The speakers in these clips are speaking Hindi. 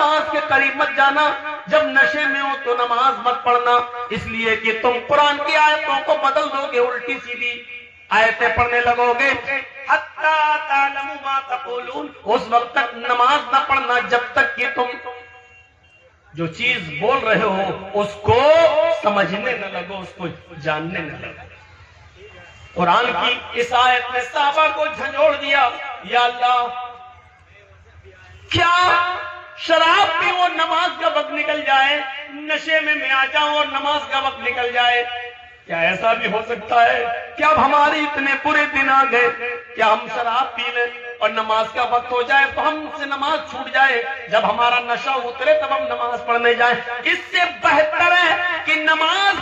नमाज के करीब मत जाना, जब नशे में हो तो नमाज मत पढ़ना, इसलिए कि तुम कुरान की आयतों को बदल दोगे, उल्टी सीधी आयतें पढ़ने लगोगे। हत्ता तालमू मा तक़ूलून, उस वक्त तक नमाज न पढ़ना जब तक कि तुम जो चीज बोल रहे हो उसको समझने न लगो, उसको जानने न लगो। कुरान की इस आयत ने सहाबा को झंझोड़ दिया, या अल्लाह, क्या शराब पी और नमाज का वक्त निकल जाए, नशे में मैं आ जाऊं और नमाज का वक्त निकल जाए? क्या ऐसा भी हो सकता है? क्या अब हमारे इतने बुरे दिन आ गए, क्या हम शराब पी लें और नमाज का वक्त हो जाए तो हमसे नमाज छूट जाए, जब हमारा नशा उतरे तब हम नमाज पढ़ने जाए? इससे बेहतर है कि नमाज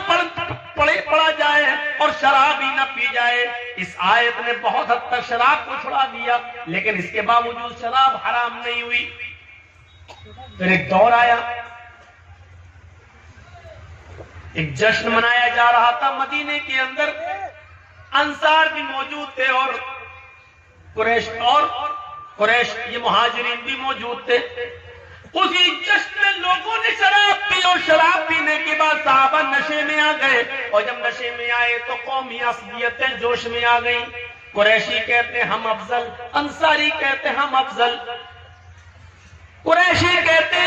पढ़ा जाए और शराब ही न पी जाए। इस आयत ने बहुत हद तक शराब को छुड़ा दिया, लेकिन इसके बावजूद शराब हराम नहीं हुई। फिर एक दौर आया, एक जश्न मनाया जा रहा था मदीने के अंदर, अंसार भी मौजूद थे और कुरैश ये मुहाजिरीन भी मौजूद थे। उसी जश्न में लोगों ने शराब पी और शराब पीने के बाद सहाबा नशे में आ गए, और जब नशे में आए तो कौमी असलियतें जोश में आ गई। कुरैशी कहते हम अफजल, अंसारी कहते हम अफजल। कुरैशी कहते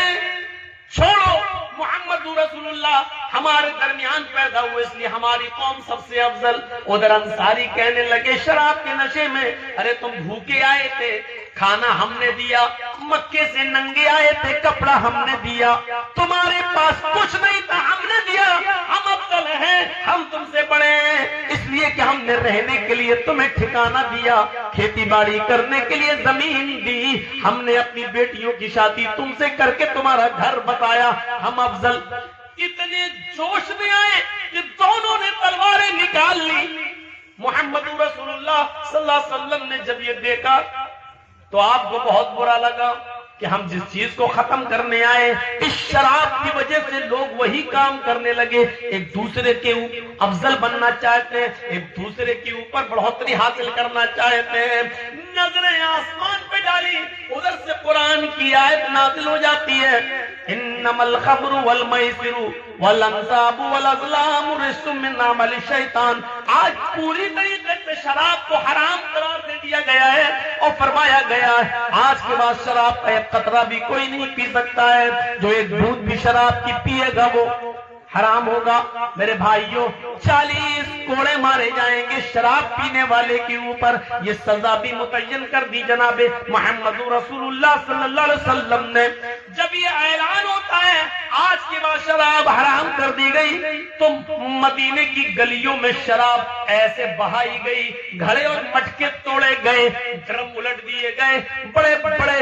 छोड़ो, मोहम्मद रसूलुल्लाह हमारे दरमियान पैदा हुए इसलिए हमारी कौम सबसे अफजल। उधर अंसारी कहने लगे शराब के नशे में, अरे तुम भूखे आए थे, खाना हमने दिया, मक्के से नंगे आए थे, कपड़ा हमने दिया, तुम्हारे पास कुछ नहीं था, हमने दिया, हम अफजल हैं, हम तुमसे बड़े हैं, इसलिए कि हमने रहने के लिए तुम्हें ठिकाना दिया, खेती बाड़ी करने के लिए जमीन दी, हमने अपनी बेटियों की शादी तुमसे करके तुम्हारा घर बताया, हम अफजल। इतने जोश में आए कि दोनों ने तलवारें निकाल ली। मोहम्मद रसूलुल्लाह सल्लल्लाहु अलैहि वसल्लम ने जब ये देखा तो आपको बहुत बुरा लगा कि हम जिस चीज को खत्म करने आए, इस शराब की वजह से लोग वही काम करने लगे, एक दूसरे के ऊपर अफजल बनना चाहते हैं, एक दूसरे के ऊपर बढ़ोतरी हासिल करना चाहते हैं। नजरें आसमान पे डाली, उधर से कुरान की आयत नाज़िल हो जाती है, इन्नमल खमरु वल मैसिरु वल अंसाबु वल अज़लामु रिज्सुम मिन अमलि शैतान। आज पूरी तरीके से शराब को हराम करार दे दिया गया है और फरमाया गया है आज के बाद शराब का एक कतरा भी कोई नहीं पी सकता है, जो एक बूंद भी शराब की पिएगा वो हराम होगा। मेरे भाइयों, 40 कोड़े मारे जाएंगे शराब पीने वाले के ऊपर, ये सजा भी मुतय्यन कर दी जनाबे मोहम्मद रसूलुल्लाह सल्लल्लाहु अलैहि वसल्लम ने। जब ये ऐलान होता है आज के बाद शराब हराम कर दी गई, तो मदीने की गलियों में शराब ऐसे बहाई गई, घड़े और मटके तोड़े गए, ड्रम उलट दिए गए, बड़े बड़े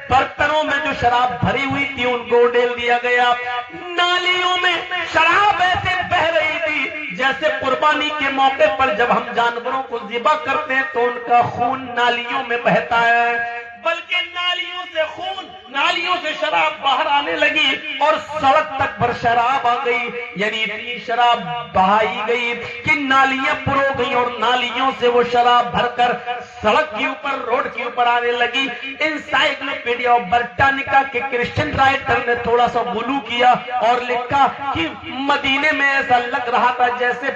बर्तनों में जो शराब भरी हुई थी उनको उड़ेल दिया गया। नालियों में शराब ऐसे बह रही थी जैसे कुर्बानी के मौके पर जब हम जानवरों को ज़िबा करते हैं तो उनका खून नालियों में बहता है, बल्कि नालियों से खून, नालियों से शराब बाहर आने लगी और सड़क तक भर शराब आ गई। यानी इतनी शराब बहाई गई कि नालियां पुरो गई और नालियों से वो शराब भरकर सड़क के ऊपर, रोड के ऊपर आने लगी। एनसाइक्लोपीडिया ऑफ ब्रिटानिका के क्रिश्चियन राइटर ने थोड़ा सा गुलू किया और लिखा कि मदीने में ऐसा लग रहा था जैसे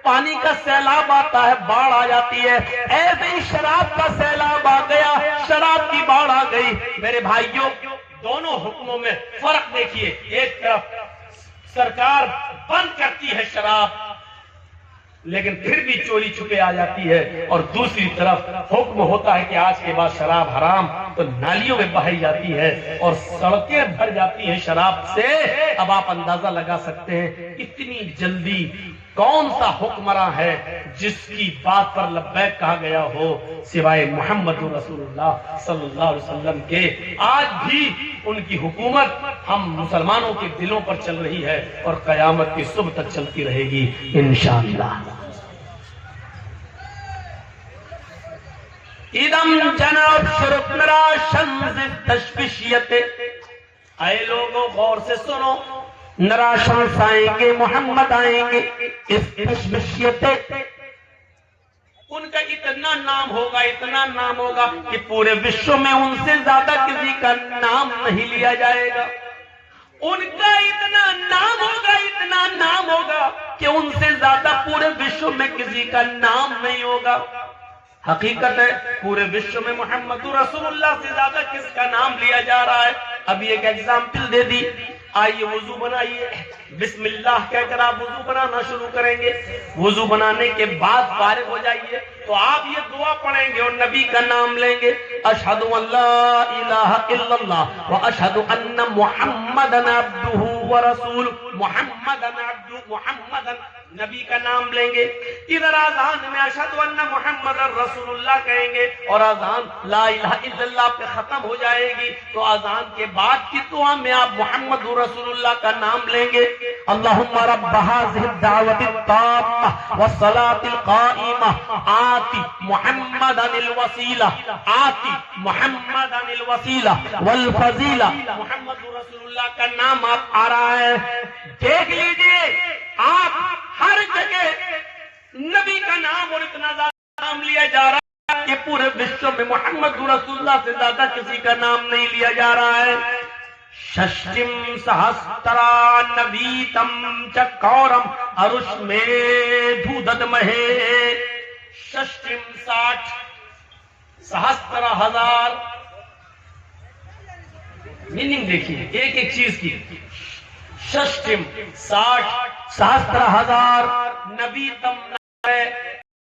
पानी का सैलाब आता है, बाढ़ आ जाती है, ऐसे ही शराब का सैलाब आ गया, शराब की बाढ़ आ गई। मेरे भाइयों, दोनों हुक्मों में फर्क देखिए, एक तरफ सरकार बंद करती है शराब लेकिन फिर भी चोरी छुपे आ जाती है, और दूसरी तरफ हुक्म होता है कि आज के बाद शराब हराम, तो नालियों में बहाई जाती है और सड़कें भर जाती हैं शराब से। अब आप अंदाजा लगा सकते हैं इतनी जल्दी कौन सा हुक्मरान है जिसकी बात पर लब्बैक कहा गया हो सिवाय मोहम्मद रसूलुल्लाह सल्लल्लाहु अलैहि वसल्लम के। आज भी उनकी हुकूमत हम मुसलमानों के दिलों पर चल रही है और कयामत की सुबह तक चलती रहेगी इंशाअल्लाह। इदम जनाब शुरुकरा शम्स तशविशियत, आए लोगों गौर से सुनो, नरा शम्स आएंगे, मोहम्मद आएंगे, इस तशविशियत उनका इतना नाम होगा कि पूरे विश्व में उनसे ज्यादा किसी का नाम नहीं लिया जाएगा। उनका इतना नाम होगा कि उनसे ज्यादा पूरे विश्व में किसी का नाम नहीं होगा। हकीकत है पूरे विश्व में मोहम्मद रसूलुल्लाह से ज्यादा किसका नाम लिया जा रहा है। अभी एक एग्जाम्पल दे दी। आइए वुजू बनाइए, बिस्मिल्लाह कहकर आप वुजू बनाना शुरू करेंगे। वुजू बनाने के बाद फारिग हो जाइए तो आप ये दुआ पढ़ेंगे और नबी का नाम लेंगे, अशहदु अल्ला इलाहा इल्लल्लाह व अशहदु अन्ना मुहम्मदन अब्दुहु व रसूलुहु। मुहम्मदन नबी का नाम लेंगे। इधर आज़ान में अशहदु अन्ना मुहम्मदन रसूलुल्लाह कहेंगे और आज़ान ला इलाहा इल्लल्लाह पे खत्म हो जाएगी। तो आज़ान के बाद की दुआ में आप मोहम्मद रसूलुल्लाह का नाम लेंगे। अल्लाहुम्मा रब्ब हाज़िहि दावति ताम्मा व सलातिल क़ाइमा आति मुहम्मदनिल वसीला वल फजीला। मोहम्मद रसूलुल्लाह का नाम आप आ रहा है, देख लीजिए आप हर जगह नबी का नाम और इतना ज्यादा नाम लिया जा रहा है कि पूरे विश्व में मोहम्मद रसूलुल्लाह से ज्यादा किसी का नाम नहीं लिया जा रहा है। षष्टिम सहस्त्रा नवीतम च कौरम अरुष्मेधु ददमहे। षष्टिम 60, सहस्त्र 1000। मीनिंग देखिए एक एक चीज की। षष्टिम 60, सहस्त्र 1000, नवीतम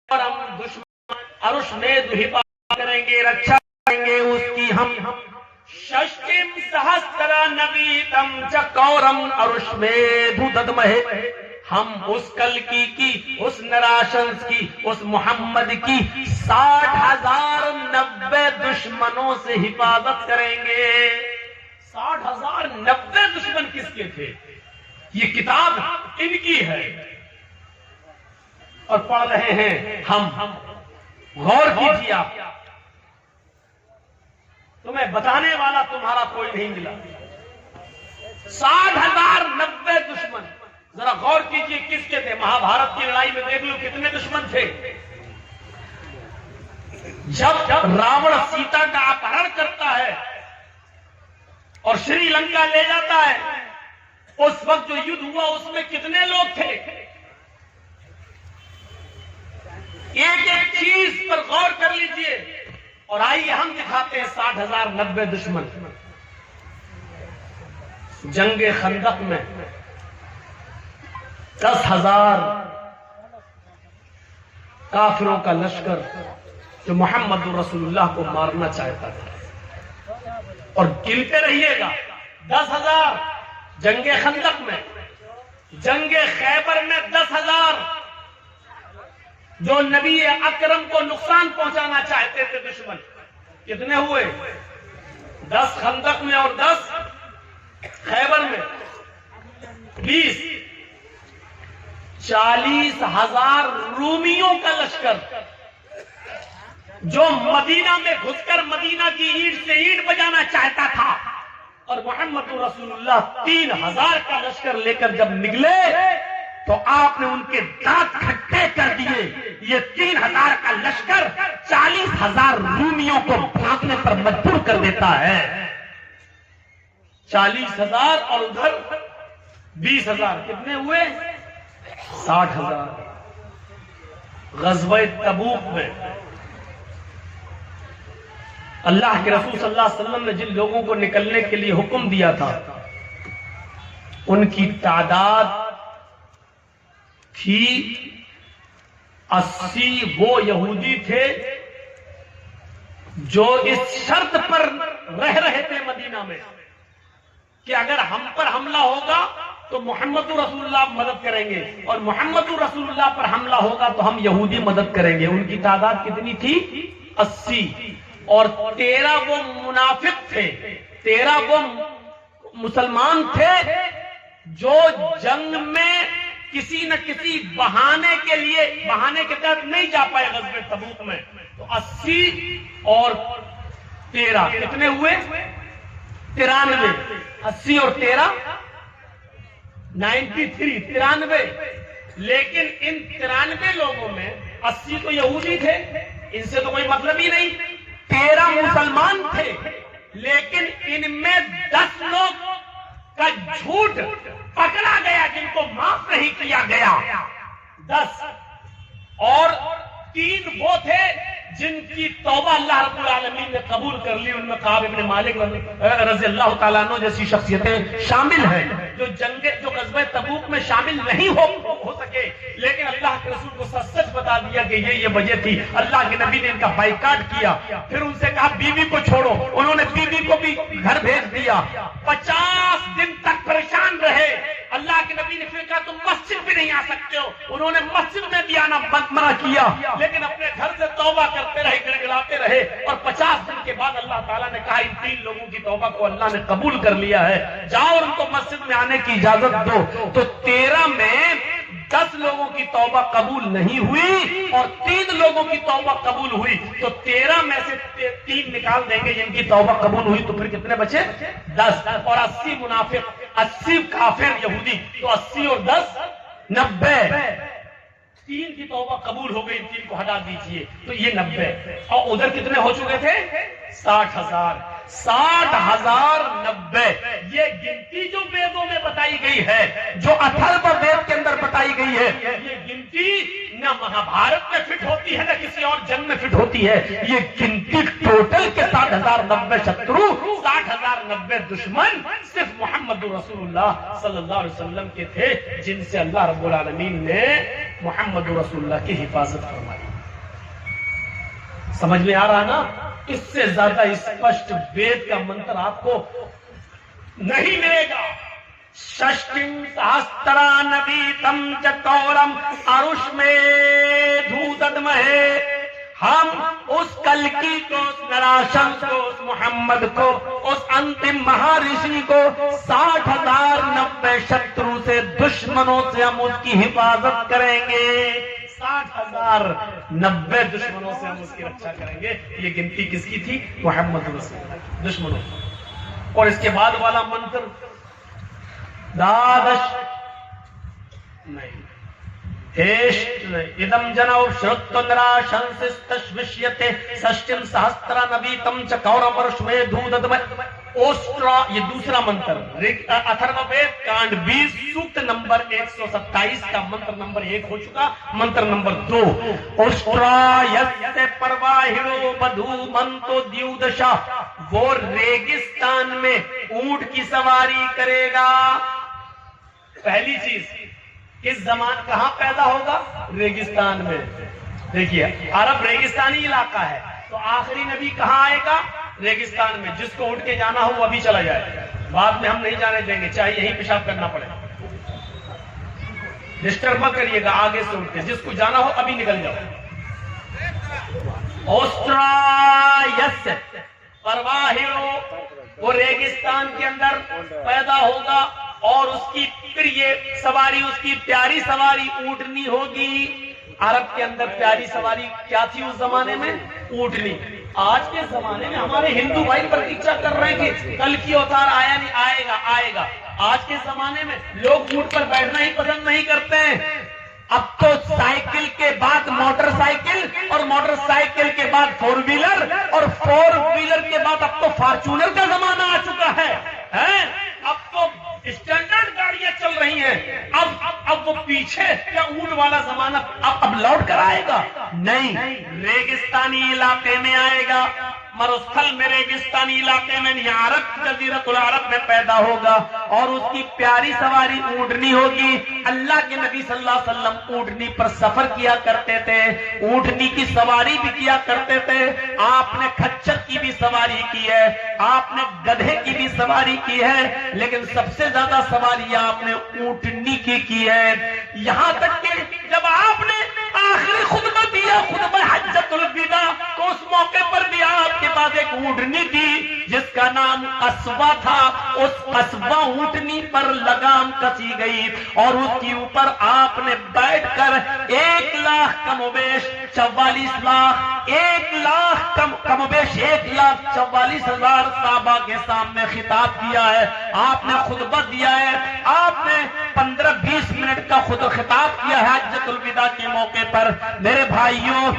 और हम दुश्मन अरुष्मेधु हिफाजत करेंगे, रक्षा करेंगे उसकी हम। षष्टिम सहस्त्र नवीतम च कौरम अरुष्मेधु ददमहे। हम उस कल्कि की, उस नराशंस की, उस मोहम्मद की 60,090 दुश्मनों से हिफाजत करेंगे। 60,090 दुश्मन किसके थे? ये किताब इनकी है और पढ़ रहे हैं हम। गौर कीजिए आप, तुम्हें बताने वाला तुम्हारा कोई नहीं मिला। 60,090 दुश्मन। जरा गौर कीजिए किसके थे। महाभारत की लड़ाई में देख लो कितने दुश्मन थे। जब रावण सीता का अपहरण करता है और श्रीलंका ले जाता है, उस वक्त जो युद्ध हुआ उसमें कितने लोग थे। एक एक चीज पर गौर कर लीजिए और आइए हम दिखाते हैं 60,090 दुश्मन। जंगे खंदक में 10,000 काफिरों का लश्कर जो मोहम्मद रसूलुल्लाह को मारना चाहता था। और गिनते रहिएगा 10,000 जंगे खंदक में, जंगे खैबर में 10,000 जो नबी अकरम को नुकसान पहुंचाना चाहते थे दुश्मन। कितने हुए? 10 खंदक में और 10 खैबर में, 20। 40,000 रूमियों का लश्कर जो मदीना में घुसकर मदीना की ईंट से ईंट बजाना चाहता था। और मोहम्मद रसूलुल्लाह 3,000 का लश्कर लेकर जब निकले तो आपने उनके दांत खट्टे कर दिए। ये 3,000 का लश्कर 40,000 रूमियों को भागने पर मजबूर कर देता है। 40,000 और उधर 20,000, कितने हुए? 60,000। ग़ज़वा तबूक में अल्लाह के रसूल सल्लल्लाहु अलैहि वसल्लम ने जिन लोगों को निकलने के लिए हुक्म दिया था उनकी तादाद थी 80। वो यहूदी थे जो इस शर्त पर रह रहे थे मदीना में कि अगर हम पर हमला होगा तो मोहम्मद रसूलुल्लाह मदद करेंगे और मोहम्मद रसूलुल्लाह पर हमला होगा तो हम यहूदी मदद करेंगे। उनकी तादाद कितनी थी? 80। और 13 वो मुनाफिक थे, 13 वो मुसलमान थे जो जंग में किसी न किसी बहाने के लिए, बहाने के तहत नहीं जा पाए ग़ज़वे तबूक में। तो 80 और 13 कितने हुए? 93। 80 और 13 93, 93। लेकिन इन 93 लोगों में 80 तो यहूदी थे, इनसे तो कोई मतलब ही नहीं। 13 मुसलमान थे, लेकिन इनमें 10 लोग का झूठ पकड़ा गया जिनको माफ नहीं किया गया। 10 और 3 वो थे जिनकी तौबा अल्लाह रब्बुल आलमीन ने कबूल कर ली। उनमें काब इब्न मालिक रज़ी अल्लाह तआला अन्हु जैसी शख्सियतें शामिल हैं, जो ग़ज़वा तबूक में शामिल नहीं हो सके, लेकिन अल्लाह के रसूल को सच सच बता दिया कि ये वजह थी। अल्लाह के नबी ने इनका बाइकाट किया, फिर उनसे कहा बीवी को छोड़ो, उन्होंने बीवी को भी घर भेज दिया। 50 दिन तक परेशान रहे। अल्लाह के नबी ने फिर कहा तुम मस्जिद भी नहीं आ सकते हो, उन्होंने मस्जिद में भी आना मना किया, लेकिन अपने घर से तौबा करते रहे, गिड़गिड़ाते रहे। और 50 दिन के बाद अल्लाह ताला ने कहा इन 3 लोगों की तौबा को अल्लाह ने कबूल कर लिया है, जाओ और उनको मस्जिद में आने की इजाजत दो। तो 13 में 10 लोगों की तौबा कबूल नहीं हुई और 3 लोगों की तौबा कबूल हुई। तो 13 में से 3 निकाल देंगे जिनकी तौबा कबूल हुई, तो फिर कितने बचे? 10। और 80 मुनाफिक, 80 काफिर यहूदी, तो 80 और 10 90। 3 की तौबा कबूल हो गई, 3 को हटा दीजिए, तो ये 90। और उधर कितने हो चुके थे? 60,000। 60,090 ये गिनती जो वेदों में बताई गई है, जो अथर्व वेद के अंदर बताई गई है, ये गिनती न महाभारत में फिट होती है न किसी और जंग में फिट होती है। ये गिनती टोटल के 60,090 शत्रु, 60,090 दुश्मन सिर्फ मोहम्मद रसूलुल्लाह सल्लल्लाहु अलैहि वसल्लम के थे, जिनसे अल्लाह रब्बुल आलमीन ने मोहम्मद रसूलुल्लाह की हिफाजत फरमाई। समझ में आ रहा ना? इससे ज्यादा स्पष्ट वेद का मंत्र आपको नहीं मिलेगा। षष्टिम सहस्त्रा नवीतम च कौरम अरुष्मे धूदमहे। हम उस कल्कि को, उस नराशंस को, उस मोहम्मद को, उस अंतिम महाऋषि को 60,090 शत्रु से, दुश्मनों से हम उसकी हिफाजत करेंगे। 60,090 दुश्मनों से हम उसकी रक्षा करेंगे। ये गिनती किसकी थी? मोहम्मद रसूलुल्लाह, दुश्मनों। और इसके बाद वाला मंत्र द्वादश नहीं, इदम जनौ श्रुत्व निराशंसिस्तश्विष्यते षष्टिम सहस्त्र नवीतम च कौरम वर्षमे धूददम। ओस्ट्रा, ये दूसरा मंत्र अथर्ववेद कांड 20 सूक्त नंबर 127 का मंत्र नंबर 1 हो चुका। मंत्र नंबर 2 ओस्ट्रायस्य परवाहिरो बधू मंतो द्युदशा। वो रेगिस्तान में ऊंट की सवारी करेगा। पहली चीज, किस जमान कहां पैदा होगा? रेगिस्तान में। देखिए अरब रेगिस्तानी इलाका है, तो आखिरी नबी कहां आएगा? रेगिस्तान में। जिसको उठ के जाना हो वो अभी चला जाए, बाद में हम नहीं जाने देंगे, चाहे यहीं पेशाब करना पड़े। डिस्टर्ब मत करिएगा आगे से उठ के, जिसको जाना हो अभी निकल जाओ। ओस्ट्रायस्य परवाहिरो, वो रेगिस्तान के अंदर पैदा होगा और उसकी प्रिय सवारी, उसकी प्यारी सवारी ऊंटनी होगी। अरब के अंदर प्यारी सवारी क्या थी उस जमाने में? ऊंटनी। आज के जमाने में हमारे हिंदू भाई प्रतीक्षा कर रहे हैं कि कल की अवतार आया नहीं, आएगा आएगा। आज के जमाने में लोग ऊंट पर बैठना ही पसंद नहीं करते हैं। अब तो साइकिल के बाद मोटरसाइकिल और मोटरसाइकिल के बाद 4 व्हीलर और 4 व्हीलर के बाद अब तो फॉर्च्यूनर का जमाना आ चुका है? अब तो स्टैंडर्ड गाड़ियां चल रही हैं। अब वो पीछे क्या ऊंट वाला जमाना अब लौट कर आएगा? नहीं, रेगिस्तानी इलाके में आएगा, मरुस्थल में, रेगिस्तानी इलाके में, यहाँ अरब जजीरतुल अरब में पैदा होगा और उसकी प्यारी सवारी ऊंटनी होगी। अल्लाह के नबी सल्लल्लाहु अलैहि वसल्लम ऊंटनी पर सफर किया करते थे, ऊंटनी की सवारी भी किया करते थे। आपने खच्चर की भी सवारी की है, आपने गधे की भी सवारी की है, लेकिन सबसे ज्यादा सवारी आपने ऊंटनी की है। यहाँ तक कि जब आपने आखिरी खुतबा दिया, खुतबा हज्जतुल विदा, तो उस मौके पर भी आपके पास एक ऊँटनी थी जिसका नाम कस्बा था। उस कस्बा ऊँटनी पर लगाम कसी गई और उसके ऊपर आपने बैठकर 1,44,000 साहबा के सामने खिताब किया है, आपने खुतबा दिया है, आपने 15-20 मिनट का खुद खिताब किया है हज्जतुल विदा के मौके पर। मेरे भाइयों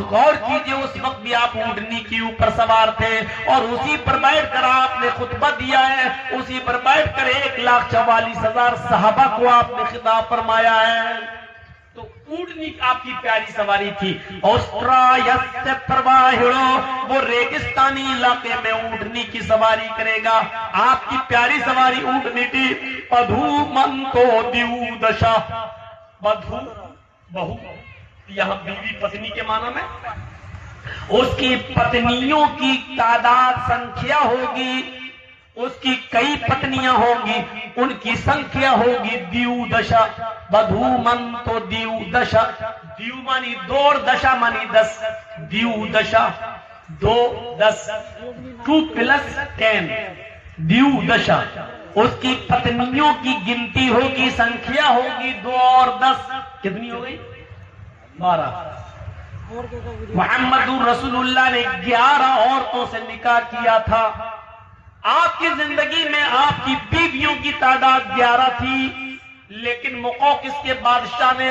गौर कीजिए, उस वक्त भी आप ऊँटनी के ऊपर सवार थे और उसी पर बैठकर आपने खुतबा दिया है, उसी पर बैठकर 1,44,000 साहबा को आपने खिताब फरमाया है। तो ऊँटनी आपकी प्यारी सवारी थी। वो रेगिस्तानी इलाके में ऊँटनी की सवारी करेगा, आपकी प्यारी सवारी ऊँटनी थी। बधू मन तो दिऊ दशा, बधू बहू यहाँ बीवी पत्नी के माना में, उसकी पत्नियों की तादाद संख्या होगी, उसकी कई पत्नियां होंगी, उनकी संख्या होगी दिऊ दशा। बधू मन तो दिऊ दशा, दिऊ मानी 2 और दशा मानी 10, दिऊ दशा 2 10, 2 + 10 दिऊ दशा। उसकी पत्नियों की गिनती होगी, संख्या होगी 2 और 10, कितनी हो गई? 12। मोहम्मदुर रसूलुल्लाह ने 11 औरतों से निकाह किया था। आपकी जिंदगी में आपकी बीवियों की तादाद 11 थी, लेकिन मुक़ौक़िस के बादशाह ने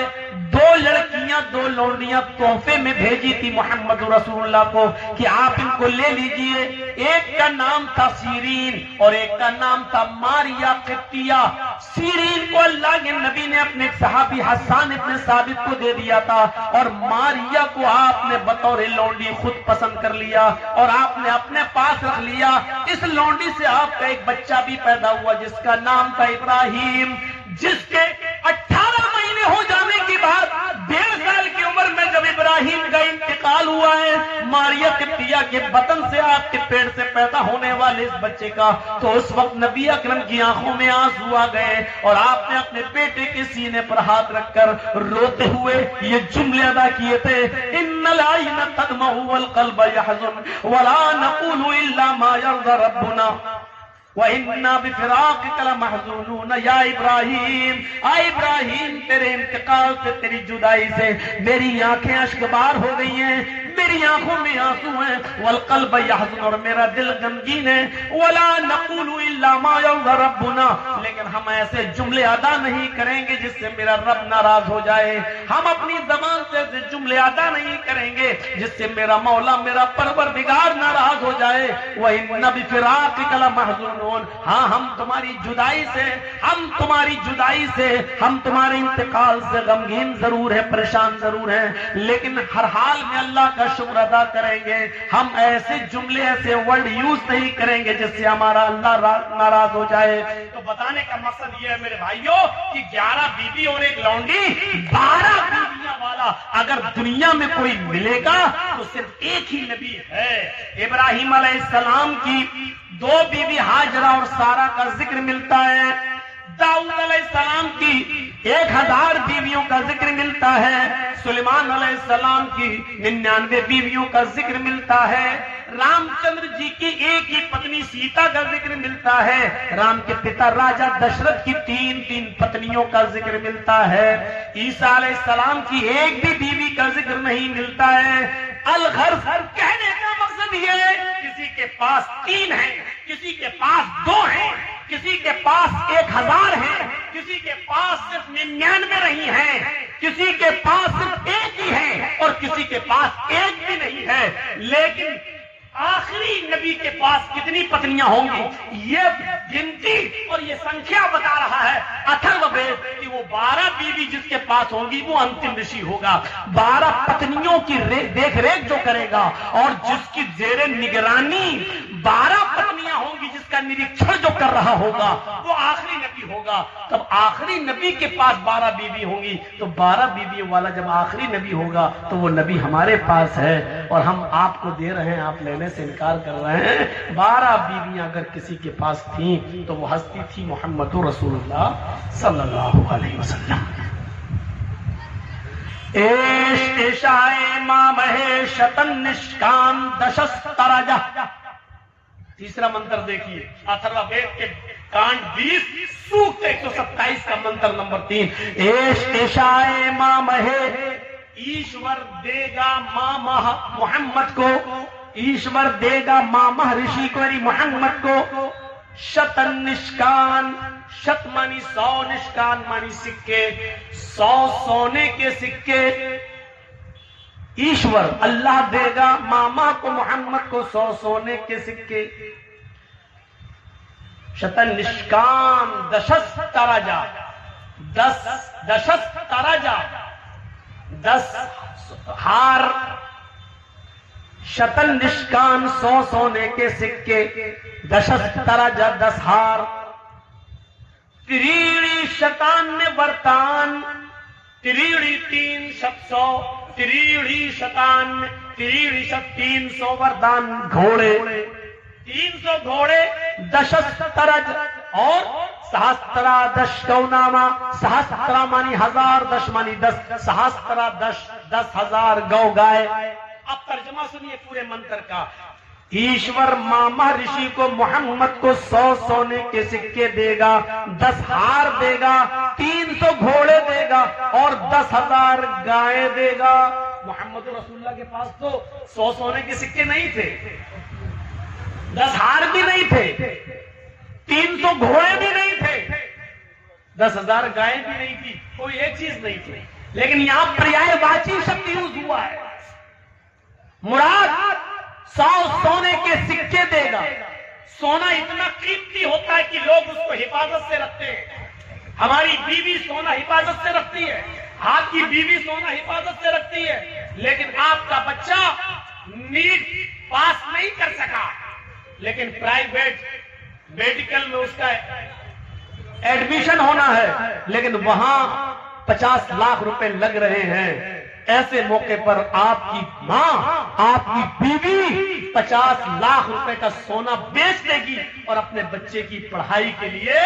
2 लड़कियां 2 लौंडियां तोहफे में भेजी थी मोहम्मद रसूलुल्लाह को कि आप इनको ले लीजिए। एक का नाम था सीरीन और एक का नाम था मारिया क़िब्तिया। सीरीन को अल्लाह के नबी ने अपने सहाबी हसन इब्न साबित को दे दिया था और मारिया को आपने बतौर लौंडी खुद पसंद कर लिया और आपने अपने पास रख लिया। इस लौंडी से आपका एक बच्चा भी पैदा हुआ जिसका नाम था इब्राहिम, जिसके 18 महीने हो जाने के बाद 1.5 साल की उम्र में जब इब्राहिम का इंतकाल हुआ है, मारिया क़िब्तिया के बतन से आपके पेट से पैदा होने वाले इस बच्चे का, तो उस वक्त नबी अकरम की आंखों में आंसू आ गए और आपने अपने बेटे के सीने पर हाथ रखकर रोते हुए ये जुमले अदा किए थे, इन्नल आइना तदमउ वल क़ल्ब यहज़ुन वला नक़ूलु इल्ला मा यर्ज़ा रब्बुना वइन्ना बिफ़िराक़िका लमहज़ूनून। या इब्राहिम, इब्राहिम तेरे इंतकाल से, तेरी जुदाई से मेरी आंखें अश्कबार हो गई हैं, मेरी आंखों में आंसू हैं। वल क़ल्ब यहज़ुन, और मेरा दिल गमगीन है। वला नक़ूलु इल्ला मा यर्ज़ा रब्बुना, लेकिन हम ऐसे जुमले अदा नहीं करेंगे जिससे मेरा रब नाराज हो जाए। हम अपनी ज़बान से ऐसे जुमले अदा नहीं करेंगे जिससे मेरा मौला, मेरा परवरदिगार नाराज हो जाए। वइन्ना बिफ़िराक़िका लमहज़ूनून, हाँ हम तुम्हारी जुदाई से, हम तुम्हारे इंतकाल से गमगीन जरूर है, परेशान जरूर है, लेकिन हर हाल में अल्लाह का शुक्र अदा करेंगे। हम ऐसे जुमले, ऐसे वर्ड यूज नहीं करेंगे जिससे हमारा अल्लाह नाराज हो जाए। तो बताने का मकसद ये है मेरे भाइयों कि 11 बीवी और एक लौंडी, 12 बीवियां वाला अगर दुनिया में कोई मिलेगा तो सिर्फ एक ही नबी है। इब्राहिम अलैहिस्सलाम की 2 बीवी हाजरा और सारा का जिक्र मिलता है। दाऊद अलैहिस्सलाम की 1000 बीवियों का जिक्र मिलता है। सुलेमान अलैहिस्सलाम की 99 बीवियों का जिक्र मिलता है। रामचंद्र जी की एक ही पत्नी सीता का जिक्र मिलता है। राम के पिता राजा दशरथ की 3 पत्नियों का जिक्र मिलता है। ईसा अलैहिस्सलाम की एक भी बीवी का जिक्र नहीं मिलता है। अलगर्ज कहने का मकसद ये है, किसी के पास 3 है, किसी के पास 2 है, किसी के पास 1000 है, किसी के पास सिर्फ 99 नहीं है, किसी के पास सिर्फ 1 ही है और किसी के पास 1 भी नहीं है। लेकिन आखिरी नबी के पास कितनी पत्नियां होंगी ये गिनती और ये संख्या बता रहा है अथर्ववेद कि वो 12 बीवी जिसके पास होंगी वो अंतिम ऋषि होगा। 12 पत्नियों की देख रेख जो करेगा और जिसकी जेरे निगरानी 12 पत्नियां होंगी, जिसका निरीक्षण जो कर रहा होगा वो आखिरी नबी होगा। तब आखिरी नबी के पास 12 बीवी होंगी, तो 12 बीवियों वाला जब आखिरी नबी होगा तो वो नबी हमारे पास है और हम आपको दे रहे हैं, आप लेने से इनकार कर रहे हैं। 12 बीवियां अगर किसी के पास थी तो वो हस्ती थी मोहम्मद रसूलुल्लाह सल्लल्लाहु अलैहि वसल्लम। एश एशाए मामहे शतन निष्काम दशस्तरजा। तीसरा मंत्र देखिए, अथर्ववेद के कांड 20 सूक्त 127 का मंत्र नंबर 3। एश एशाए मामहे, ईश्वर देगा मामह मोहम्मद को, ईश्वर देगा मामह ऋषि को यानी मोहम्मद को, शतन निष्कान, शत मानी 100, निष्कान मानी सिक्के, 100 सोने के सिक्के ईश्वर अल्लाह देगा मामा को मोहम्मद को 100 सोने के सिक्के, शतन निष्कान दशस तराजा, 10 दशस तराजा 10 हार, शतन निष्कान 100 सोने के सिक्के, दशस तराजा 10 हार, त्रीड़ी शतान्य वर्तान, त्रीड़ी 3 शत 100, त्रीड़ी शतान्य, त्रीड़ी शत 300 वरदान घोड़े, 300 घोड़े, दशस तरज और सहस्त्रा दश गौनामा, सहस्त्रा मानी 1000, दश मानी 10, सहस्त्रा 10,000 गौ गाय। अब तर्जमा सुनिए पूरे मंत्र का। ईश्वर मामा ऋषि को मोहम्मद को 100 सोने के सिक्के देगा, 10 हार देगा, 300 घोड़े देगा और 10,000 गाय देगा। मोहम्मद रसूलुल्लाह के पास तो 100 सोने के सिक्के नहीं थे, 10 हार भी नहीं थे, 300 घोड़े भी नहीं थे, 10,000 गाय भी नहीं थी, कोई एक चीज नहीं थी। लेकिन यहां पर्यायवाची शब्द यूज हुआ है। मुराद 100 सोने के सिक्के देगा। सोना इतना कीमती होता है कि लोग उसको हिफाजत से रखते हैं। हमारी बीवी सोना हिफाजत से रखती है, आपकी बीवी सोना हिफाजत से रखती है, लेकिन आपका बच्चा नीट पास नहीं कर सका, लेकिन प्राइवेट मेडिकल में उसका एडमिशन होना है, लेकिन वहां 50 लाख रुपए लग रहे हैं। ऐसे मौके पर आपकी मां, आपकी बीवी 50 लाख रुपए का सोना बेच देगी और अपने बच्चे की पढ़ाई के लिए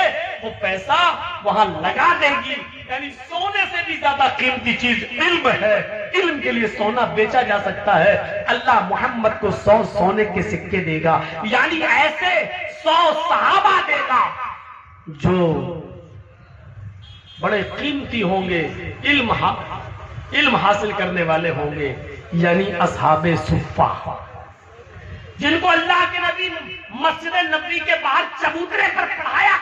वो पैसा वहां लगा देगी। यानी सोने से भी ज्यादा कीमती चीज इल्म है। इल्म के लिए सोना बेचा जा सकता है। अल्लाह मोहम्मद को 100 सोने के सिक्के देगा, यानी ऐसे 100 सहाबा देगा जो बड़े कीमती होंगे, इल्म हासिल करने वाले होंगे, यानी असहाबे सुफ्फा, जिनको अल्लाह के नबी मस्जिद नबी के बाहर चबूतरे पर पढ़ाया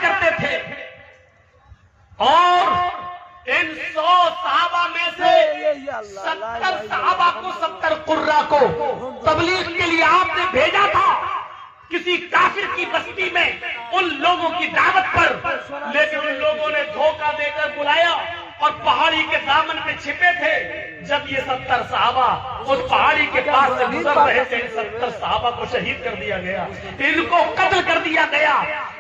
करते थे। और इन 100 सहाबा में से 70 सहाबा को, 70 कुर्रा को तबलीग के लिए आपने भेजा था किसी काफिर की बस्ती में, उन लोगों की दावत पर। लेकिन उन लोगों ने धोखा देकर बुलाया और पहाड़ी के दामन में छिपे थे। जब ये 70 सहाबा उस पहाड़ी के पास से गुजर रहे थे, इन 70 सहाबा को शहीद कर दिया गया, इनको कत्ल कर दिया गया।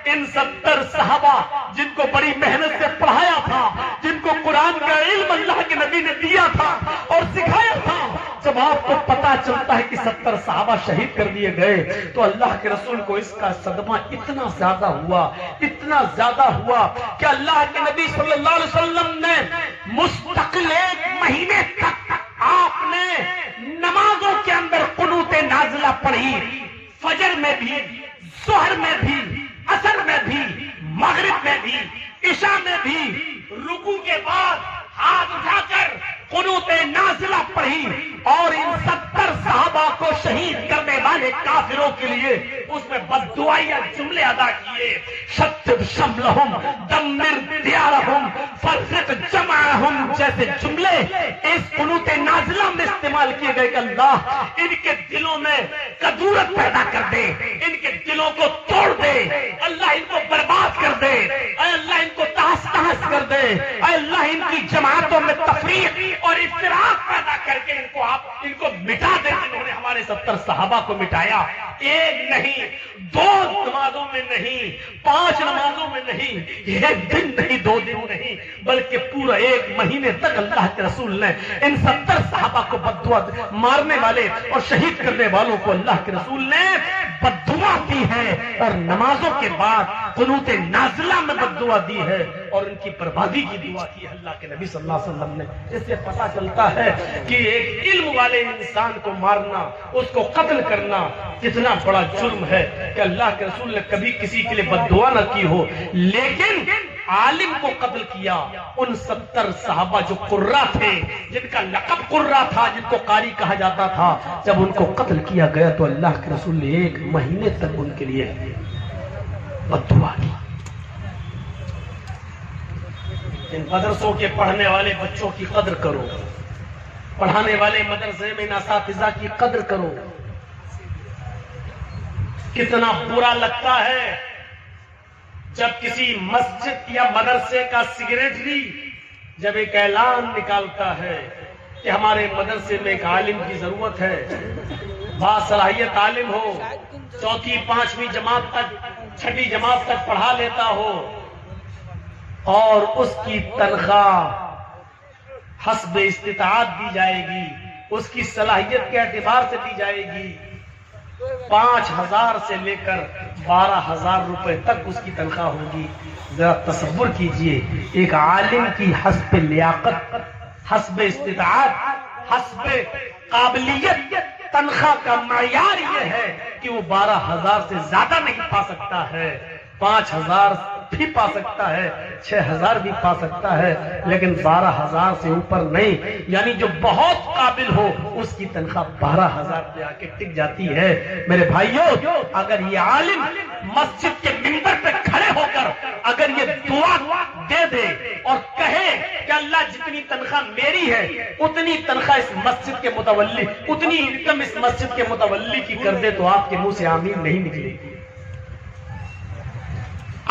इन 70 सहाबा जिनको बड़ी मेहनत से पढ़ाया था, जिनको कुरान का इल्म अल्लाह के नबी ने दिया था और सिखाया था, जब आपको पता चलता है कि 70 सहाबा शहीद कर दिए गए, तो अल्लाह के रसूल को इसका सदमा इतना ज्यादा हुआ, इतना ज्यादा हुआ कि अल्लाह के नबी सल्लल्लाहु अलैहि वसल्लम ने मुस्तकिल 1 महीने तक आपने नमाजों के अंदर कुनूत नाज़िला पढ़ी। फजर में भी, जोहर में भी, असर में भी, मगरिब में भी, इशा में भी, रुकू के बाद हाथ उठाकर कुनूत नाज़िला पढ़ी। और इन 70 सहाबा को शहीद करने वाले काफिरों के लिए उसमें बद्दुआया जुमले अदा किए। शत्तब शमलहुम दम्मिर दियारहुम फर्रिक जमाअहुम जैसे जुमले इस कुनूत नाज़िला में इस्तेमाल किए गए कि अल्लाह इनके दिलों में कदूरत पैदा कर दे, इनके दिलों को तोड़ दे, अल्लाह इनको बर्बाद कर दे, अल्लाह इनको तहस तहस कर दे, अल्लाह इनकी जमातों में तफरीक और इफ्तिराक पैदा करके इनको मिटा दे। जिन्होंने हमारे 70 सहाबा को मिटाया, एक नहीं, 2 नमाजों में नहीं, 5 नमाजों में नहीं, 1 दिन नहीं, 2 दिन नहीं, बल्कि पूरा 1 महीने तक अल्लाह के रसूल ने इन 70 सहाबा को बद्दुआ, मारने वाले और शहीद करने वालों को अल्लाह के रसूल ने बद्दुआ दी है, और नमाजों के बाद कुनूत नाज़िला में बद्दुआ दी है, और उनकी बर्बादी की दुआ की अल्लाह के नबी सल्लल्लाहु अलैहि वसल्लम ने। इससे पता चलता है कि एक इल्म वाले इंसान को मारना, उसको कत्ल करना कितना बड़ा जुर्म है कि अल्लाह के रसूल ने कभी किसी के लिए बद्दुआ न की हो, लेकिन आलिम को कत्ल किया। उन 70 सहाबा जो कुर्रा थे, जिनका लक़ब कुर्रा था, जिनको कारी कहा जाता था, जब उनको कत्ल किया गया तो अल्लाह के रसूल ने 1 महीने तक उनके लिए बद्दुआ की। इन मदरसों के पढ़ने वाले बच्चों की कद्र करो, पढ़ाने वाले मदरसे में असातिज़ा की कद्र करो। कितना बुरा लगता है जब किसी मस्जिद या मदरसे का सेक्रेटरी जब एक ऐलान निकालता है कि हमारे मदरसे में एक आलिम की जरूरत है, बासलाहियत आलिम हो, 4वीं 5वीं जमात तक, 6ठी जमात तक पढ़ा लेता हो, और उसकी तनख्वाह हस्ब इस्तिताअत दी जाएगी, उसकी सलाहियत के एतबार से दी जाएगी। 5,000 से लेकर 12,000 रुपए तक उसकी तनख्वाह होगी। जरा तसव्वुर कीजिए, एक आलिम की हस्ब लियाकत, हस्ब इस्तिताअत, हस्ब काबिलियत तनख्वाह का मयार यह है कि वो 12,000 से ज्यादा नहीं पा सकता है, 5,000 भी पा सकता है, 6,000 भी पा सकता है, लेकिन 12,000 से ऊपर नहीं। यानी जो बहुत काबिल हो उसकी तनख्वाह 12,000 पे आके टिक जाती है। मेरे भाइयों, अगर ये आलिम मस्जिद के मिंबर पे खड़े होकर अगर ये दुआ दे दे और कहे कि अल्लाह जितनी तनख्वाह मेरी है उतनी तनख्वाह इस मस्जिद के मुतवल्ली, उतनी इनकम इस मस्जिद के मुतवल्ली की कर दे, तो आपके मुंह से आमीन नहीं निकलेगी।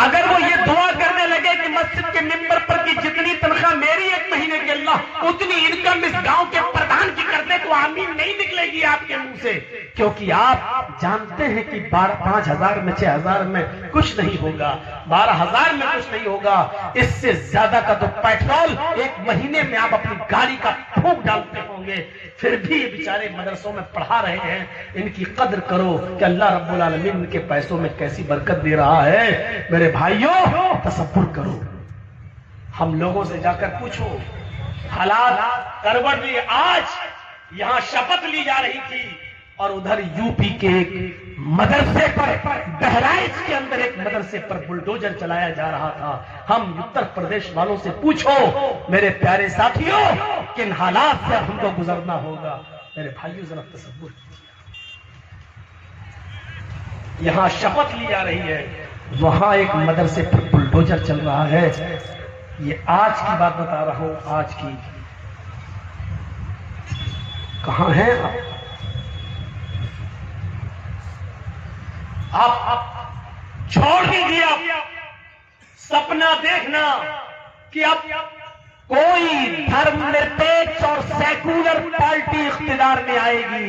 अगर वो ये दुआ करने लगे कि मस्जिद के मिंबर पर की जितनी तनख्वाह मेरी 1 महीने की, अल्लाह उतनी इनकम इस गांव के प्रधान की कर दे, तो आमीन नहीं निकलेगी आपके मुंह से, क्योंकि आप जानते हैं कि 5,000 में, 6,000 में कुछ नहीं होगा, 12,000 में कुछ नहीं होगा। इससे ज्यादा का तो पेट्रोल 1 महीने में आप अपनी गाड़ी का फूंक डालते होंगे, फिर भी ये बेचारे मदरसों में पढ़ा रहे हैं। इनकी कद्र करो कि अल्लाह रब्बुल आलमीन इनके पैसों में कैसी बरकत दे रहा है। मेरे भाइयों, तसव्वुर करो, हम लोगों से जाकर पूछो, हालात करवट लिए। आज यहां शपथ ली जा रही थी और उधर यूपी के एक मदरसे पर, बहराइच के अंदर एक मदरसे पर बुलडोजर चलाया जा रहा था। हम उत्तर प्रदेश वालों से पूछो मेरे प्यारे साथियों, किन हालात से हमको गुजरना होगा। मेरे भाइयों, जरा तसव्वुर कीजिए, यहां शपथ ली जा रही है, वहां एक मदरसे पर बुलडोजर चल रहा है। ये आज की बात बता रहा हूं, आज की। कहां हैं आप छोड़ दीजिए आप सपना देखना कि अब कोई धर्मनिरपेक्ष और सेकुलर पार्टी इख्तियार में आएगी।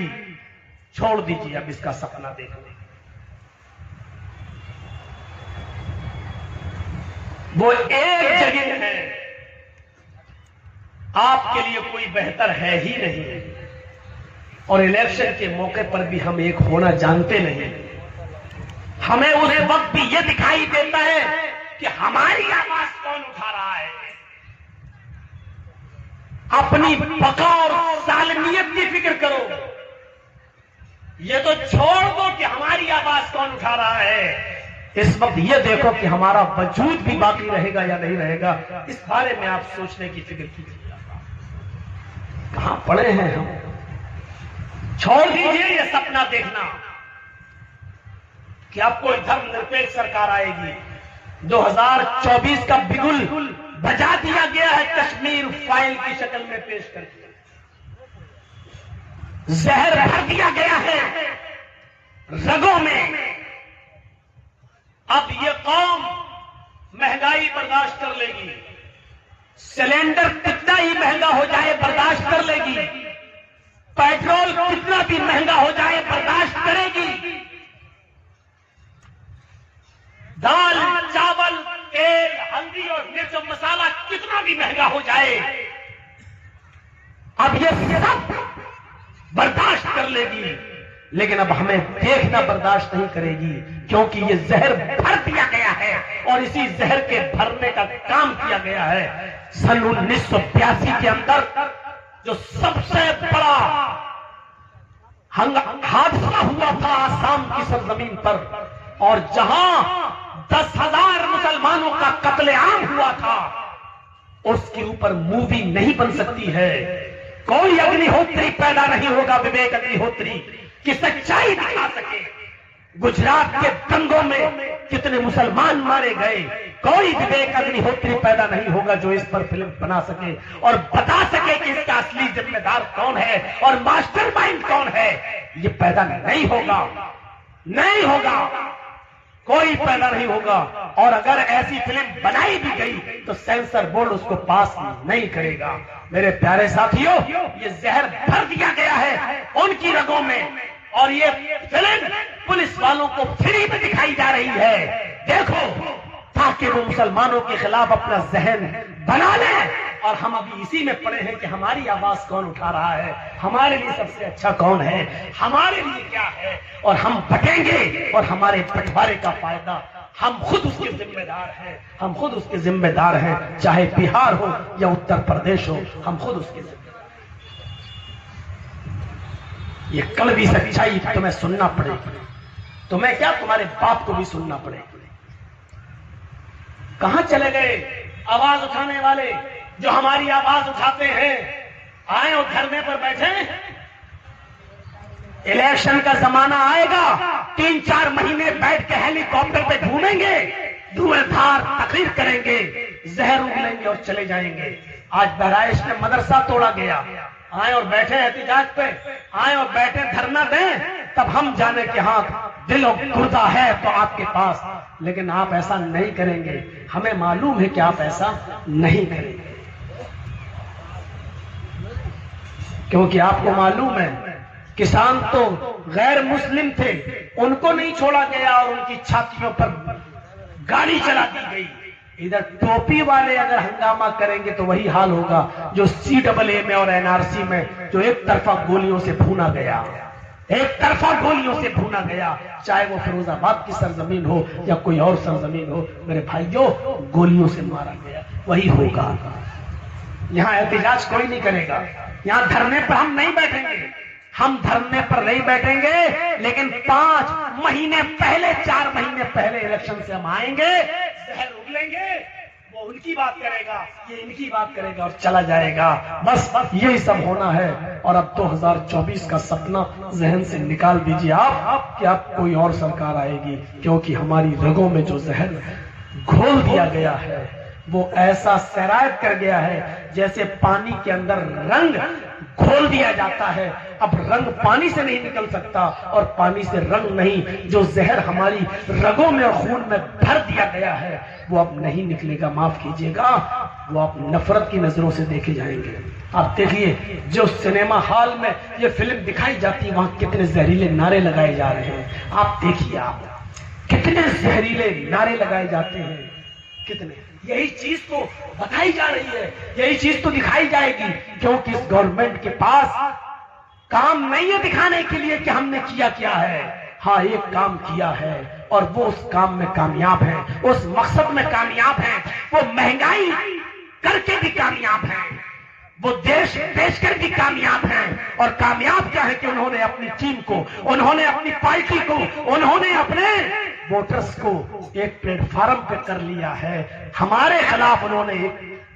छोड़ दीजिए अब इसका सपना देखना। वो एक जगह है, आपके लिए कोई बेहतर है ही नहीं, और इलेक्शन के मौके पर भी हम एक होना जानते नहीं। हमें उस वक्त भी यह दिखाई देता है कि हमारी आवाज कौन उठा रहा है। अपनी बका और सालमियत की फिक्र करो, ये तो छोड़ दो कि हमारी आवाज कौन उठा रहा है। इस वक्त ये देखो कि हमारा वजूद भी बाकी रहेगा या नहीं रहेगा। इस बारे में आप सोचने की फिक्र कीजिए। कहां पड़े हैं हम? छोड़ दीजिए ये सपना देखना कि अब कोई धर्मनिरपेक्ष सरकार आएगी। 2024 का बिगुल बजा दिया गया है कश्मीर फाइल की शक्ल में पेश करके। जहर भर दिया गया है रगों में। अब ये कौम महंगाई बर्दाश्त कर लेगी, सिलेंडर कितना ही महंगा हो जाए बर्दाश्त कर लेगी, पेट्रोल कितना भी महंगा हो जाए बर्दाश्त करेगी। दाल, चावल, तेल, हल्दी और मिर्च और मसाला कितना भी महंगा हो जाए, अब ये सब बर्दाश्त कर लेगी, लेकिन अब हमें देखना बर्दाश्त नहीं करेगी, क्योंकि ये जहर भर दिया गया है और इसी जहर के भरने का काम किया गया है। सन 1982 के अंदर जो सबसे बड़ा हादसा हुआ था आसाम की सरजमीन पर, और जहां 10,000 मुसलमानों का कत्लेआम हुआ था, उसके ऊपर मूवी नहीं बन सकती है। कोई अग्निहोत्री पैदा नहीं होगा, विवेक अग्निहोत्री, कि सच्चाई दिखा सके। गुजरात के दंगों में कितने मुसलमान मारे गए, कोई विवेक अग्निहोत्री पैदा नहीं होगा जो इस पर फिल्म बना सके और बता सके कि इसका असली जिम्मेदार कौन है और मास्टरमाइंड कौन है। ये पैदा नहीं होगा, नहीं होगा, कोई पैदा नहीं होगा। और अगर ऐसी फिल्म बनाई भी गई तो सेंसर बोर्ड उसको पास नहीं करेगा। मेरे प्यारे साथियों, ये जहर भर दिया गया है उनकी रगों में, और ये फिल्म पुलिस वालों को फ्री में दिखाई जा रही है। देखो, ताकि वो मुसलमानों के खिलाफ अपना जहन बना लें। और हम अभी इसी में पड़े हैं कि हमारी आवाज कौन उठा रहा है, हमारे लिए सबसे अच्छा कौन है, हमारे लिए क्या है, और हम बटेंगे और हमारे बंटवारे का फायदा हम खुद उसके जिम्मेदार हैं, हम खुद उसके जिम्मेदार हैं। चाहे बिहार हो या उत्तर प्रदेश हो, हम खुद उसके जिम्मेदार। ये कड़वी सच्चाई तुम्हें सुनना पड़ेगी, तुम्हें क्या, तुम्हारे बाप को भी सुनना पड़ेगा। कहां चले गए आवाज उठाने वाले जो हमारी आवाज उठाते हैं? आए और धरने पर बैठे। इलेक्शन का जमाना आएगा, 3-4 महीने बैठ के हेलीकॉप्टर पे घूमेंगे, धुआंधार तकरीर करेंगे, जहर उगलेंगे और चले जाएंगे। आज बहराइच में मदरसा तोड़ा गया, आए और बैठे एहतिजाज पे, आए और बैठे धरना दें, तब हम जाने कि हाँ दिल और गुर्दा है तो आपके पास, लेकिन आप ऐसा नहीं करेंगे। हमें मालूम है कि आप ऐसा नहीं करेंगे, क्योंकि आपको मालूम है किसान तो गैर मुस्लिम थे, उनको नहीं छोड़ा गया और उनकी छातियों पर गाड़ी चला दी गई। इधर टोपी वाले अगर हंगामा करेंगे तो वही हाल होगा जो CAA में और NRC में जो एक तरफा गोलियों से भूना गया, एक तरफा गोलियों से भूना गया, चाहे वो फिरोजाबाद की सरजमीन हो या कोई और सरजमीन हो। मेरे भाइयों, गोलियों से मारा गया, वही होगा। यहां एहतिजाज कोई नहीं करेगा, यहां धरने पर हम नहीं बैठेंगे, हम धरने पर नहीं बैठेंगे, लेकिन 5 महीने पहले, 4 महीने पहले इलेक्शन से हम आएंगे, जहर उगलेंगे, वो उनकी बात करेगा, ये इनकी बात करेगा और चला जाएगा। बस यही सब होना है। और अब 2024 का सपना जहन से निकाल दीजिए आप कि अब कोई और सरकार आएगी, क्योंकि हमारी रगों में जो जहर घोल दिया गया है वो ऐसा सरायत कर गया है जैसे पानी के अंदर रंग घोल दिया जाता है। अब रंग पानी से नहीं निकल सकता और पानी से रंग नहीं। जो जहर हमारी रगों में और खून में भर दिया गया है वो अब नहीं निकलेगा, माफ कीजिएगा, वो आप नफरत की नजरों से देखे जाएंगे। आप देखिए, जो सिनेमा हॉल में ये फिल्म दिखाई जाती है वहां कितने जहरीले नारे लगाए जा रहे हैं। आप देखिए, आप कितने जहरीले नारे लगाए जाते हैं, कितने। यही चीज तो बताई जा रही है, यही चीज तो दिखाई जाएगी, क्योंकि इस गवर्नमेंट के पास काम नहीं है दिखाने के लिए कि हमने किया क्या है। हाँ, एक काम किया है और वो उस काम में कामयाब है, उस मकसद में कामयाब है। वो महंगाई करके भी कामयाब है, वो देश बेचकर भी कामयाब है। और कामयाब क्या है कि उन्होंने अपनी टीम को, उन्होंने अपनी पार्टी को, उन्होंने अपने वोटर्स को एक प्लेटफॉर्म पे कर लिया है। हमारे खिलाफ उन्होंने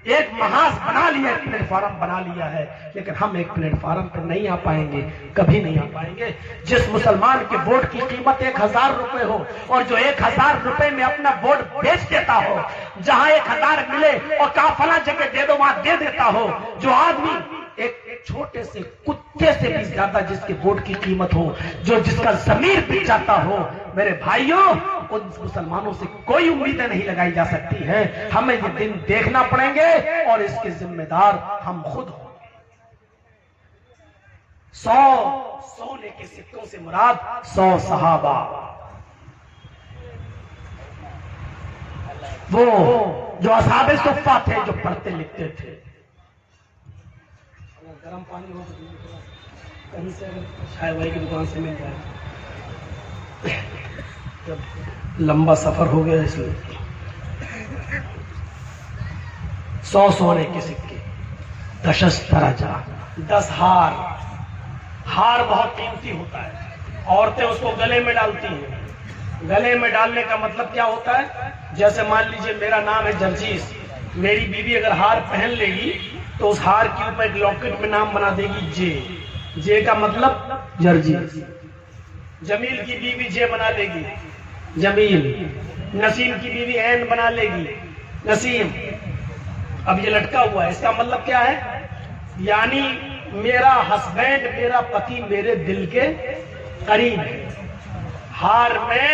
एक महाज बना लिया, एक प्लेटफॉर्म बना लिया है, लेकिन हम एक प्लेटफॉर्म पर नहीं आ पाएंगे, कभी नहीं आ पाएंगे। जिस मुसलमान के वोट की कीमत 1000 रुपए हो और जो 1000 रुपए में अपना वोट बेच देता हो, जहां 1000 मिले और कहा फला जगह दे दो वहां दे देता हो, जो आदमी एक छोटे से कुत्ते से भी ज्यादा जिसके वोट की कीमत हो, जो जिसका जमीर भी जाता हो, मेरे भाइयों, उन मुसलमानों से कोई उम्मीदें नहीं लगाई जा सकती हैं। हमें ये दिन देखना पड़ेंगे और इसके जिम्मेदार हम खुद होंगे। 100 सोने के सिक्कों से मुराद 100 सहाबा। वो जो असहाबे सुफ्फा थे, जो पढ़ते लिखते थे। गर्म पानी हो कहीं से चाय वाई की दुकान से मिल जाए, जब लंबा सफर हो गया इसलिए। 100 सोने के सिक्के, 10 दराजा, 10 हार। हार बहुत कीमती होता है, औरतें उसको गले में डालती हैं। गले में डालने का मतलब क्या होता है? जैसे मान लीजिए मेरा नाम है जर्जीस, मेरी बीवी अगर हार पहन लेगी तो उस हार के ऊपर एक लॉकेट में नाम बना देगी जे। जे का मतलब जर्जीस। जमील की बीवी जे बना लेगी, जमील। नसीम की बीवी एन बना लेगी, नसीम। अब ये लटका हुआ है, इसका मतलब क्या है? यानी मेरा हस्बैंड, मेरा पति मेरे दिल के करीब है। हार में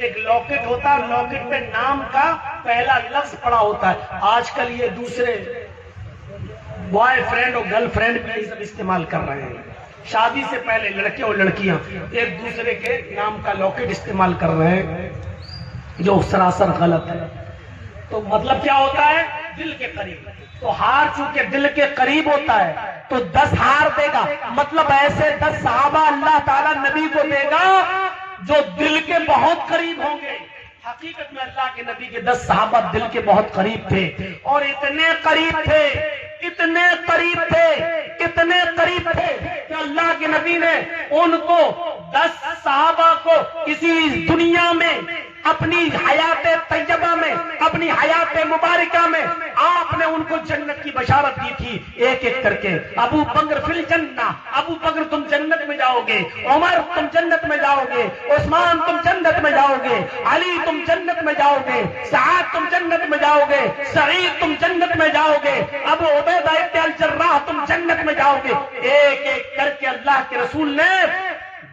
एक लॉकेट होता है, लॉकेट में नाम का पहला लफ्ज पड़ा होता है। आजकल ये दूसरे बॉयफ्रेंड और गर्लफ्रेंड भी ये सब इस्तेमाल कर रहे हैं। शादी से पहले लड़के और लड़कियां एक दूसरे के नाम का लॉकेट इस्तेमाल कर रहे हैं, जो सरासर गलत है। तो मतलब क्या होता है? दिल के करीब। तो हार चूंकि दिल के करीब होता है तो 10 हार देगा, मतलब ऐसे 10 सहाबा अल्लाह ताला नबी को देगा जो दिल के बहुत करीब होंगे। हकीकत में अल्लाह के नबी के 10 सहाबा दिल के बहुत करीब थे, और इतने करीब थे, इतने करीब थे, इतने करीब थे कि अल्लाह के नबी ने उनको 10 सहाबा को इसी दुनिया में, अपनी हयात तैयबा में, अपनी हयात मुबारका में आपने उनको जन्नत की बशारत दी थी एक एक करके। अबू बकर फिल जन्ना, अबू बकर तुम जन्नत में जाओगे, उमर तुम जन्नत में जाओगे, उस्मान तुम जन्नत में जाओगे, अली तुम जन्नत में जाओगे, सआद तुम जन्नत में जाओगे, सईद तुम जन्नत में जाओगे, अबू उबैदा इब्न अल जर्राह तुम जन्नत में जाओगे। एक एक करके अल्लाह के रसूल ने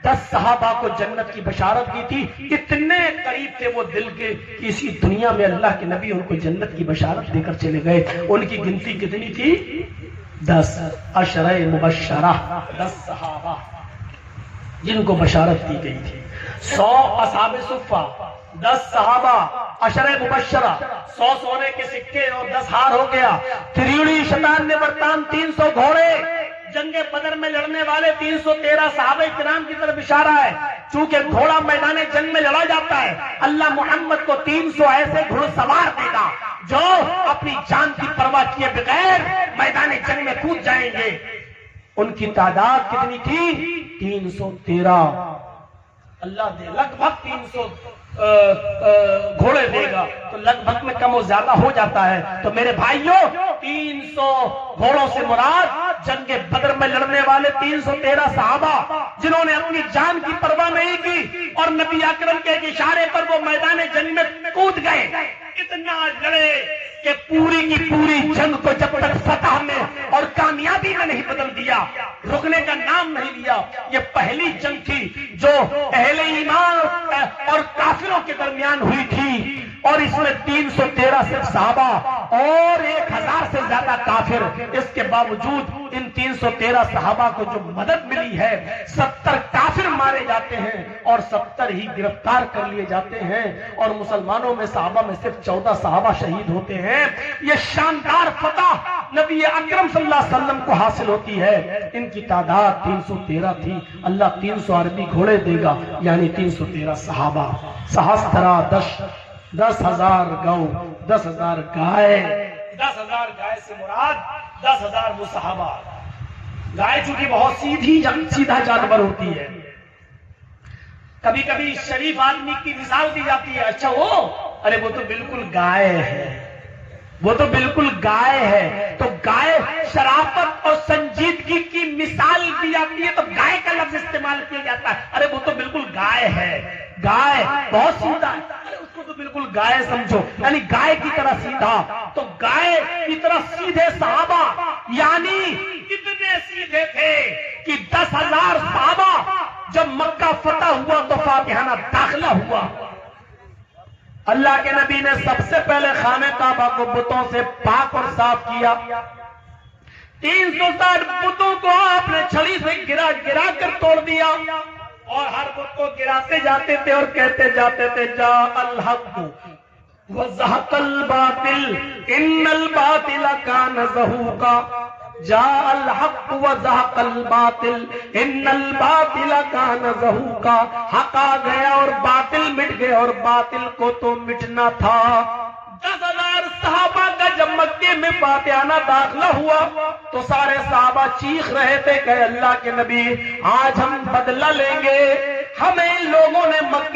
10 सहाबा को जन्नत की बशारत दी थी। इतने करीब थे वो दिल के, इसी दुनिया में अल्लाह के नबी उनको जन्नत की बशारत देकर चले गए। उनकी गिनती कितनी थी? 10 अशरे मुबश्शरा, 10 सहाबा जिनको बशारत दी गई थी। 100 असहाबे सुफ्फा, 10 सहाबा, अशरे मुबश्शरा, 100 सोने के सिक्के और 10 हार हो गया। त्रिउड़ी शतान वर्तान, 300 घोड़े। जंगे बदर में लड़ने वाले 313 सहाबे किराम की तरफ इशारा है। चूंकि घोड़ा मैदान जंग में लड़ा जाता है, अल्लाह मोहम्मद को 300 ऐसे घुड़सवार देगा जो अपनी जान की परवाह किए बगैर मैदान जंग में कूद जाएंगे। उनकी तादाद कितनी थी? 313। अल्लाह दे लगभग 300 घोड़े देगा, तो लगभग में कम और ज्यादा हो जाता है। तो मेरे भाइयों, 300 घोड़ों से मुराद जंगे बदर में लड़ने वाले 313 सहाबा, जिन्होंने अपनी जान की परवाह नहीं की और नबी अकरम के इशारे पर वो मैदान जंग में कूद गए। इतना लड़े कि पूरी की पूरी जंग को जब तक फतह में और कामयाबी में नहीं बदल दिया, रुकने का नाम नहीं लिया। ये पहली जंग थी जो अहले ईमान और काफिरों के दरमियान हुई थी, और इसमें 313 सिर्फ सहाबा और 1000 से ज्यादा काफिर। इसके बावजूद इन 313 सहाबा को जो मदद मिली है, 70 काफिर मारे जाते हैं और 70 ही गिरफ्तार कर लिए जाते हैं, और मुसलमानों में सहाबा में सिर्फ 14 सहाबा शहीद होते हैं। ये शानदार फतह नबी अकरम सल्लल्लाहु अलैहि वसल्लम को हासिल होती है। इनकी तादाद 313 थी। अल्लाह 300 अरबी घोड़े देगा, यानी 313 सहाबा। सहस्त्रा 10,000 गौ, 10,000 गाय। 10,000 गाय से मुराद 10,000 वो सहाबा। गाय चूंकि बहुत सीधा जानवर होती है, कभी कभी शरीफ आदमी की मिसाल दी जाती है, अच्छा वो, अरे वो तो बिल्कुल गाय है, वो तो बिल्कुल गाय है। तो गाय शराफत और संजीदगी की मिसाल दी जाती है, तो गाय का लफ्ज इस्तेमाल किया जाता है। अरे वो तो बिल्कुल गाय है, गाय बहुत सीधा है, अरे उसको तो बिल्कुल गाय समझो, यानी गाय की तरह सीधा। तो गाय की तरह सीधे सहाबा, यानी इतने सीधे थे कि 10,000 सहाबा जब मक्का फतह हुआ तो फातिहाना दाखिला हुआ। अल्लाह के नबी ने सबसे पहले खाने काबा को बुतों से पाक और साफ किया। 360 बुतों को आपने छड़ी से गिरा गिरा कर तोड़ दिया, और हर बुत को गिराते जाते थे और कहते जाते थे जा अल हक, वज़हक़ल बातिल इन्नल बातिल कान ज़हूक़ा, जाअल हक़ वज़हक़ल बातिल इन्नल बातिल कान ज़हूक़ा। हक़ आ गया और बातिल मिट गया, और बातिल को तो मिटना था। 10,000 सहाबा का जब मक्के में फातिहाना दाखिला हुआ तो सारे सहाबा चीख रहे थे कि अल्लाह के नबी, आज हम बदला लेंगे, हमें इन लोगों ने मक्के